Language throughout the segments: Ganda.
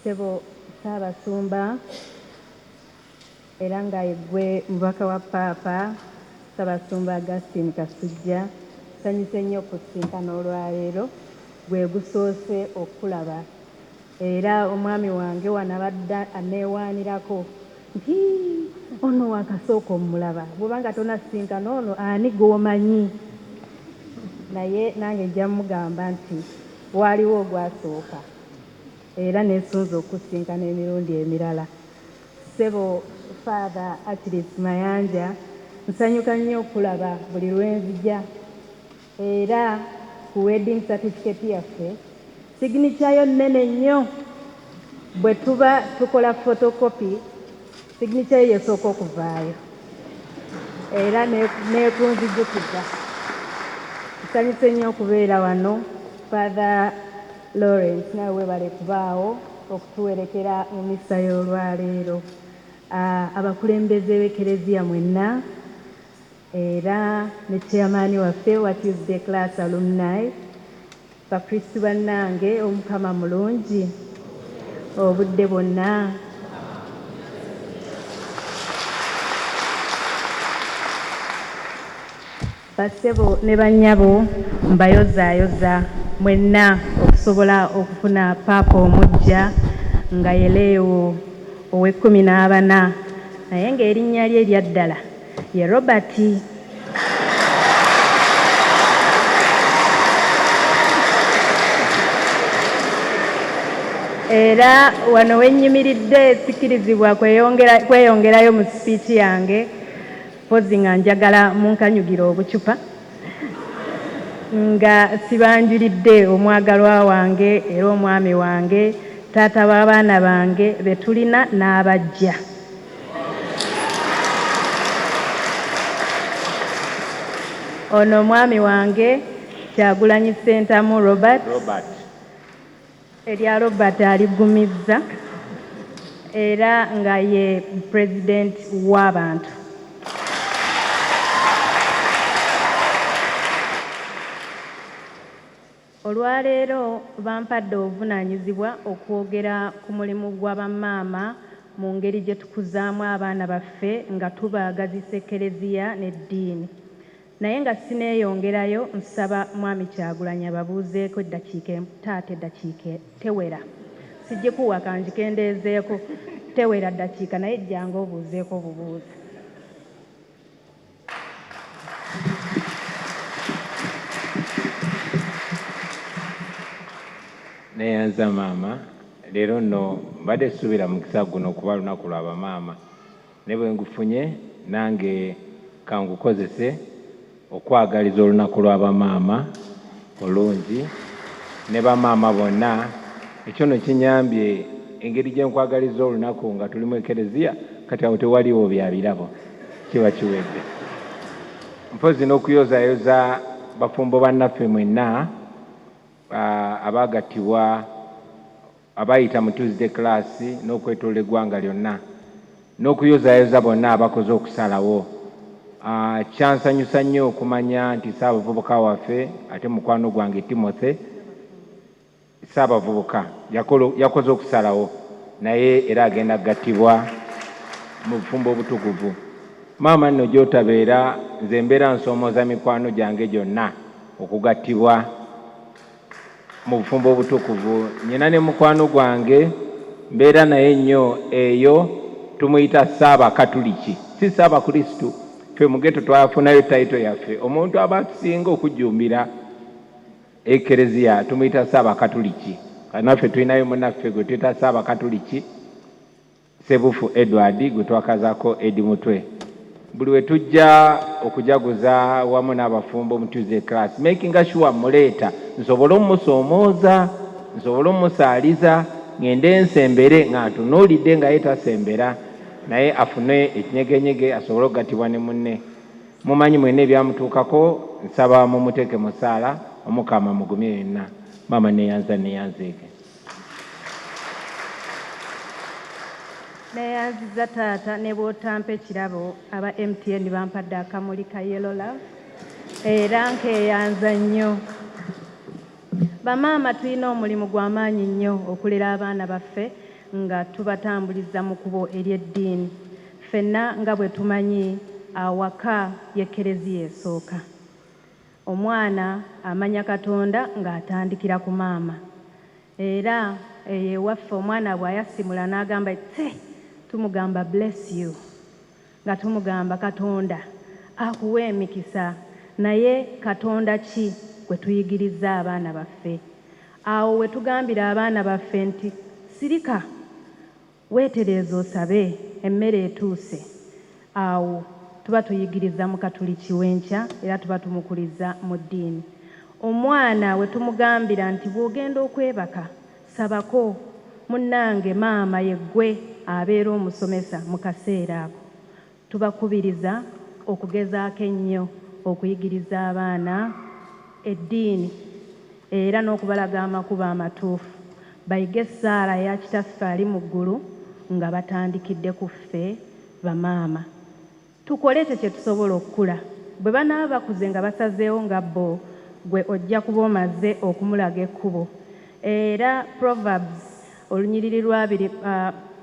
Ssebo Ssaabasumba era nga gwe mubaka wa Paapa Ssaabasumba Augustine Kasujja, nsanyuse nnyo okusinkana olwaleero gwe gusoose okulaba era omwami wange wano abadde aneewaanirako nti ono wakasooka omulaba, bw'obanga tonasinkana ono ani gw'omanyi. Naye nange nja mugamba nti waaliwo ogwasooka era neesunza okusinkana emirundi emirala. Ssebo Father Achilles Mayanja, nsanyuka nnyo okulaba buli lwenzija era ku wedding certificate yaffe signature yo nnene nnyo. Bwe tuba tukola photocopy signature ye esooka okuvaayo era neekunzijukiza. Nsanyuse nnyo okubeera wano. Father Lawrence nawe webale kubaawo okutuwerekera mu misa y'olwaleero. Abakulembeze b'Ekereziya mwenna era ne chairman waffe wa Tuesday class alumni, bakristu bannange, omukama mulungi obudde bwonna. Bassebo ne bannyabo mbayozaayoza mwenna okusobola okufuna paapa omuggya nga ye Leo ow'e14 naye ng'erinnya lye eryaddala ye Robert. Era wano wennyimiridde sikirizibwa kweyongerayo mu sipiiki yange, pozi nga njagala munkanyugira obucupa nga sibanjulidde omwagalwa wange era omwami wange, taata w'abaana bange be tulina n'abajja. Ono omwami wange Kyagulanyi sentemu Robert. Erya Robert aligumizza era nga ye president w'abantu. Olwaleero bampadde obuvunaanyizibwa okwogera ku mulimu gwa bamaama mu ngeri gye tukuzaamu abaana baffe nga tubaagazisa Ekereziya n'eddiini. Naye nga sineeyongerayo, nsaba mwami Kyagulanyi ababuuzeeko eddakiika taata eddakiika tewera. Sijjikuwa kanjikendeezeeko tewera ddakiika naye jjanga obuuzeeko obubuuza. Neyanza maama, leero nno mbadde ssuubira mukisa guno okuba lunaku lwa bamaama, ne bwe ngufunye nange kangukozese okwagaliza olunaku lwa bamaama olungi ne bamaama bonna. Ekyo nno kinyambye engeri gye nkwagaliza olunaku nga tuli mu Ekereziya, kati awo tewaliwo bya birabo, kiba kiwedde. Mpozi n'okuyozaayoza bafumbo bannaffe mwenna abaagattibwa abayita mu Tuesday class n'okwetoola eggwanga lyonna, n'okuyozaayoza bonna abakoze okusalawo. Kyansanyusa nnyo okumanya nti Ssaabavubuka waffe ate mukwano gwange Timothy Ssaabavubuka yakoze okusalawo naye era agenda kugattibwa mu bufumbo obutukuvu. Maama nno gy'otabeera, nze mbeera nsoomooza mikwano gyange gyonna okugattibwa mu bufumbo obutukuvu. Nnyina ne mukwano gwange mbeera naye nnyo eyo, tumuyita Ssaabakatuliki, si Ssaabakristu. Ffe mu geto twafunayo tayito yaffe, omuntu aba atusinga okujjumbira Ekereziya tumuyita Ssaabakatuliki. Naffe tulinayo munnaffe gwe tuyita Ssaabakatuliki Ssebufu Edward gwe twakazaako Edi Mutwe. Buli we tujja okujaguza wamu n'abafumbo mu Tuesday class, making sure muleeta nsobole omusoomooza, nsobole omusaaliza, ngende nsembere nga ntunuulidde nga ye tasembera naye afune ekinyegenyege asobole okugattibwa ne munne. Mumanyi mwenna ebyamutuukako, nsaba mumuteeke mu ssaala, Omukama mugumye yenna. Maama neyanzeeke. Neyanziza taata ne bw'otampa ekirabo, aba MTN bampadde akamuli ka Yellow Love era nkeyanza nnyo. Bamaama tulina omulimu gw'amaanyi nnyo okulera abaana baffe nga tubatambuliza mu kkubo ery'eddiini. Ffenna nga bwe tumanyi awaka y'ekkereziya esooka. Omwana amanya Katonda ng'atandikira ku maama. Era ewaffe omwana bw'ayasimula n'agamba tse tumugamba bless you, nga tumugamba Katonda akuwa emikisa. Naye Katonda ki gwe tuyigiriza abaana baffe? Awo we tugambira abaana baffe nti sirika weetereeza osabe emmere etuuse, awo tuba tuyigiriza mu Katuliki w'enkya era tuba tumukuliza mu ddiini. Omwana we tumugambira nti bw'ogenda okwebaka sabako munnange maama yeggwe abeera omusomesa mu kaseera ako. Tubakubiriza okugezaako ennyo okuyigiriza abaana eddiini era n'okubalaga amakubo amatuufu. Bayige essaala ya Kitaffe ali mu ggulu nga batandikidde ku ffe bamaama. Tukole ekyo kye tusobola okukula. Bwe banaaba bakuze nga basazeewo nga bo, gwe ojja kuba omaze okumulaga ekkubo. Era Proverbs olunyiriri lwabiri,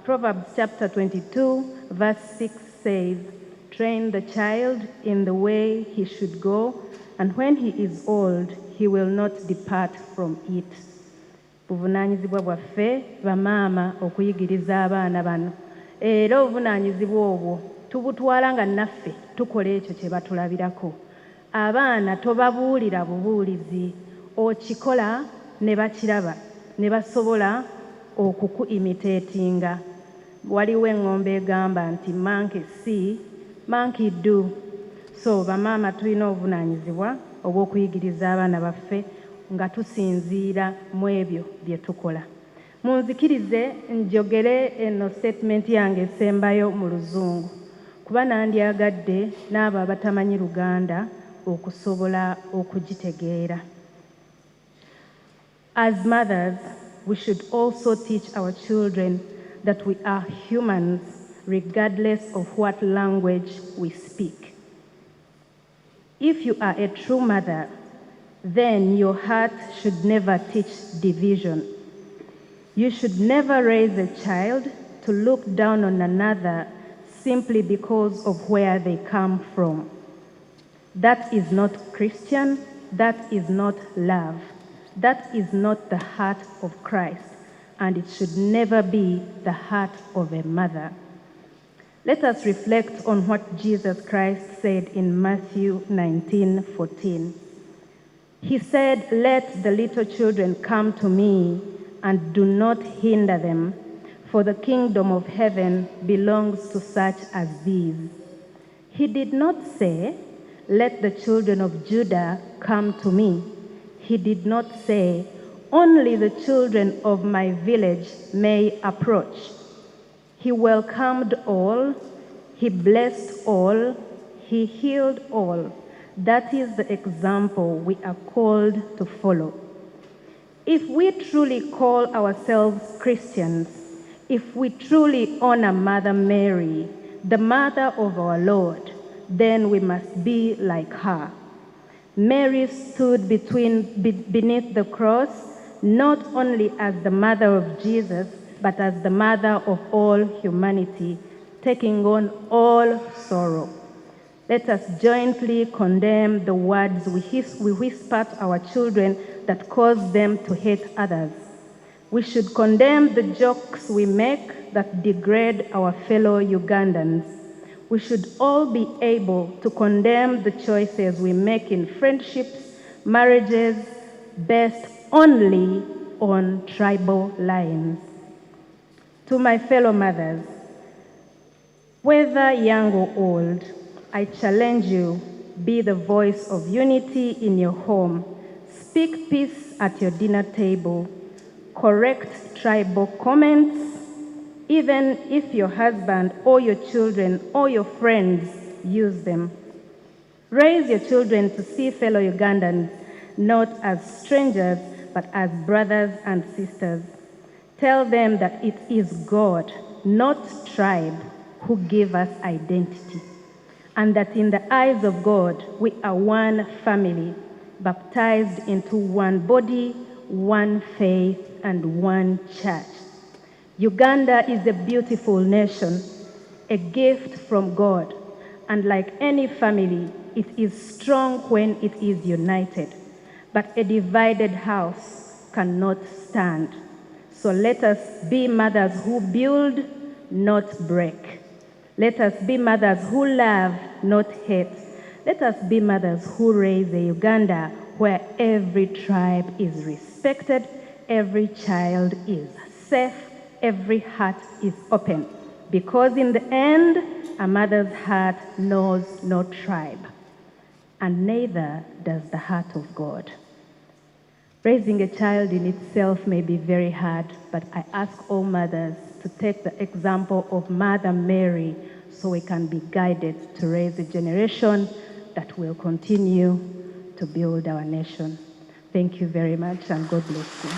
Proverbs chapter 22 verse 6 says, train the child in the way he should go, and when he is old he will not depart from it. Buvunaanyizibwa bwaffe bamaama okuyigiriza abaana bano. Era obuvunaanyizibwa obwo tubutwala nga naffe tukola ekyo kye batulabirako. Abaana tobabuulira bubuulizi, okikola ne bakiraba ne basobola okuku-imitatinga. Waliwo eŋŋombe egamba nti monkey see, monkey do. So bamaama tulina obuvunaanyizibwa obw'okuyigiriza abaana baffe nga tusinziira mu ebyo bye tukola. Munzikirize njogere eno statement yange esembayo mu Luzungu, kuba nandyagadde n'abo abatamanyi Luganda okusobola okugitegeera. As mothers, we should also teach our children that we are humans regardless of what language we speak. If you are a true mother, then your heart should never teach division. You should never raise a child to look down on another simply because of where they come from. That is not Christian. That is not love. That is not the heart of Christ, and it should never be the heart of a mother. Let us reflect on what Jesus Christ said in Matthew 19:14. He said, "Let the little children come to me and do not hinder them, for the kingdom of heaven belongs to such as these." He did not say, "Let the children of Judah come to me." He did not say, "Only the children of my village may approach." He welcomed all, he blessed all, he healed all. That is the example we are called to follow. If we truly call ourselves Christians, if we truly honor Mother Mary, the mother of our Lord, then we must be like her. Mary stood beneath the cross, not only as the mother of Jesus, but as the mother of all humanity, taking on all sorrow. Let us jointly condemn the words we whisper to our children that cause them to hate others. We should condemn the jokes we make that degrade our fellow Ugandans. We should all be able to condemn the choices we make in friendships, marriages, based only on tribal lines. To my fellow mothers, whether young or old, I challenge you, be the voice of unity in your home. Speak peace at your dinner table. Correct tribal comments, even if your husband or your children or your friends use them. Raise your children to see fellow Ugandans not as strangers, but as brothers and sisters. Tell them that it is God, not tribe, who gave us identity, and that in the eyes of God, we are one family, baptized into one body, one faith, and one church. Uganda is a beautiful nation, a gift from God, and like any family, it is strong when it is united. But a divided house cannot stand. So let us be mothers who build, not break. Let us be mothers who love, not hate. Let us be mothers who raise a Uganda where every tribe is respected, every child is safe, every heart is open. Because in the end, a mother's heart knows no tribe, and neither does the heart of God. Raising a child in itself may be very hard, but I ask all mothers to take the example of Mother Mary so we can be guided to raise a generation that will continue to build our nation. Thank you very much, and God bless you.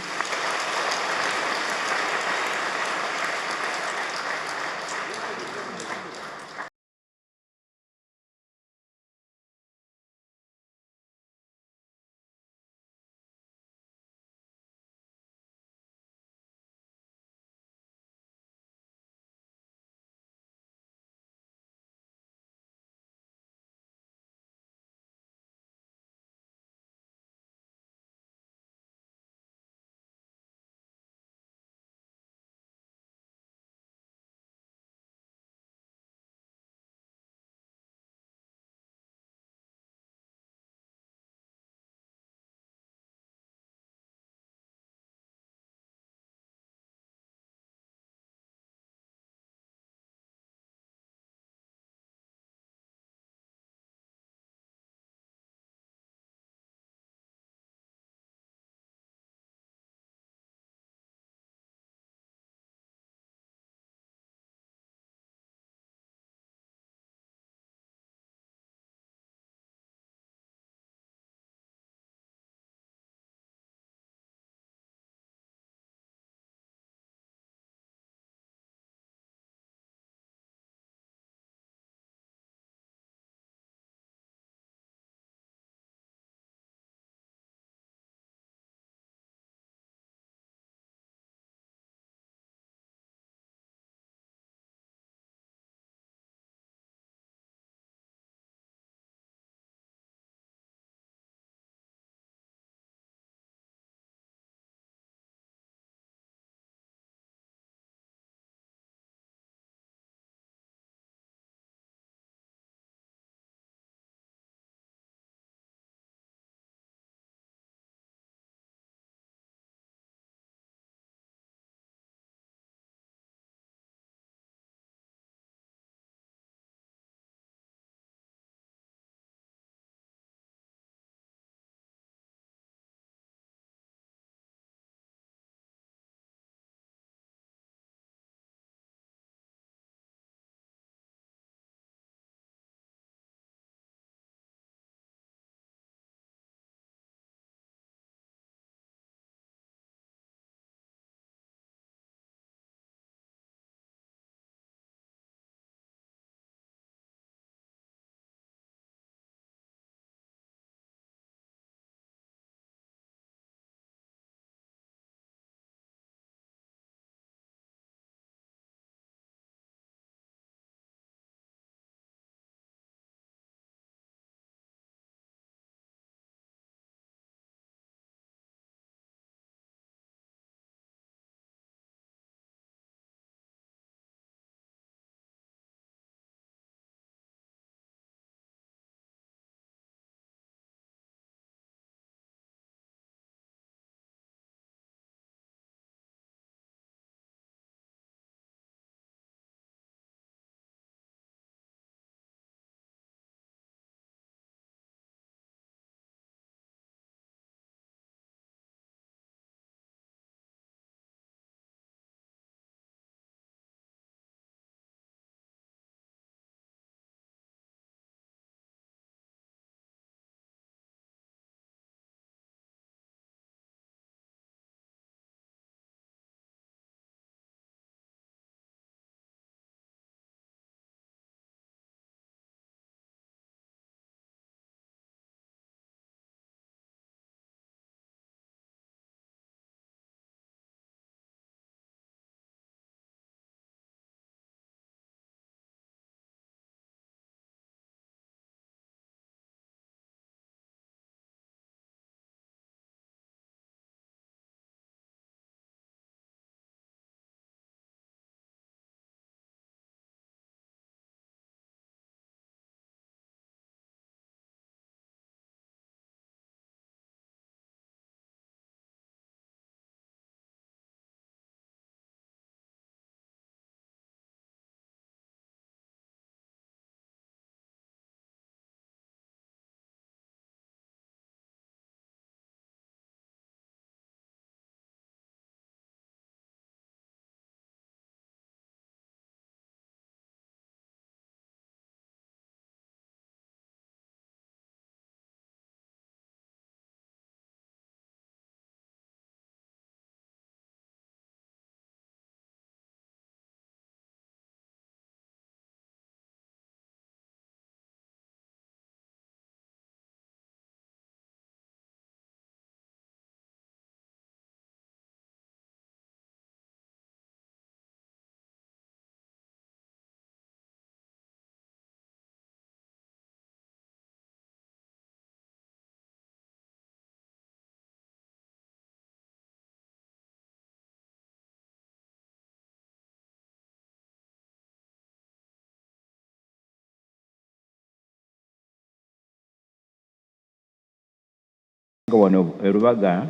Wano ELubaga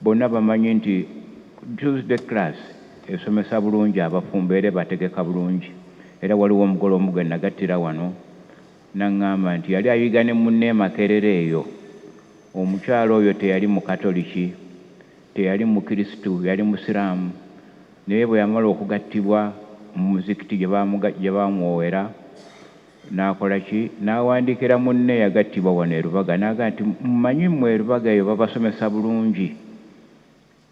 bonna bamanyi nti Tuesday class esomesa bulungi abafumbo era bategeka bulungi. Era waliwo omugole omu gwe nagattira wano n'aŋŋamba nti yali ayiga ne munne e Makerere eyo. Omukyalo oyo teyali Mukatoliki, teyali Mukristu, yali Musiraamu. Naye bwe yamala okugattibwa mu muzikiti gye baamuwoowera n'akola ki? N'awandiikira munne yagattibwa wano ELubaga n'agamba nti mmanyi mmwe ELubaga eyo babasomesa bulungi.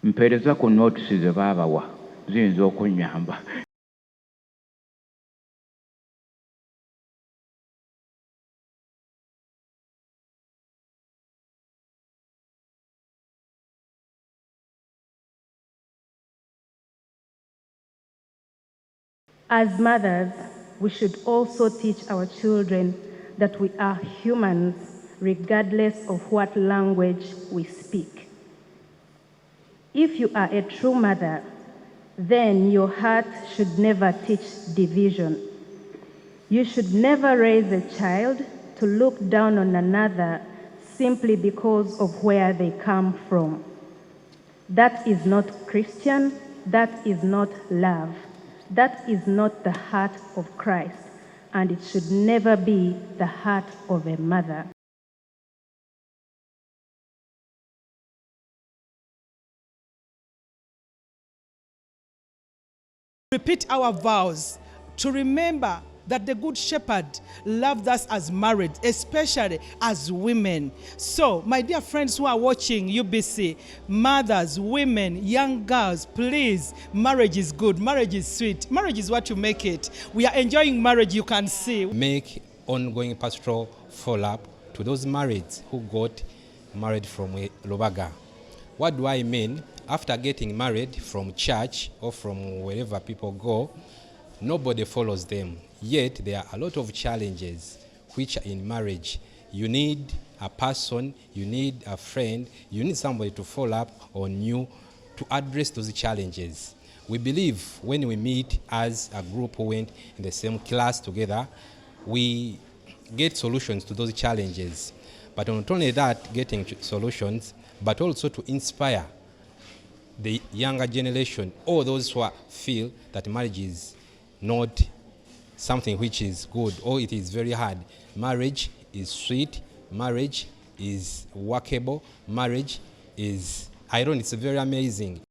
Mpeereza ku nootisi ze baabawa ziyinza okunnyamba. As mothers, we should also teach our children that we are humans regardless of what language we speak. If you are a true mother, then your heart should never teach division. You should never raise a child to look down on another simply because of where they come from. That is not Christian, that is not love. That is not the heart of Christ, and it should never be the heart of a mother. Repeat our vows to remember that the Good Shepherd loved us as married, especially as women. So, my dear friends who are watching UBC, mothers, women, young girls, please, marriage is good, marriage is sweet, marriage is what you make it. We are enjoying marriage, you can see. Make ongoing pastoral follow-up to those marrieds who got married from ELubaga. What do I mean? After getting married from church or from wherever people go, nobody follows them. Yet there are a lot of challenges which are in marriage. You need a person, you need a friend, you need somebody to follow up on you to address those challenges. We believe when we meet as a group who went in the same class together, we get solutions to those challenges. But not only that, getting solutions, but also to inspire the younger generation or those who feel that marriage is not something which is good or it is very hard. Marriage is sweet, marriage is workable, marriage is, it's very amazing.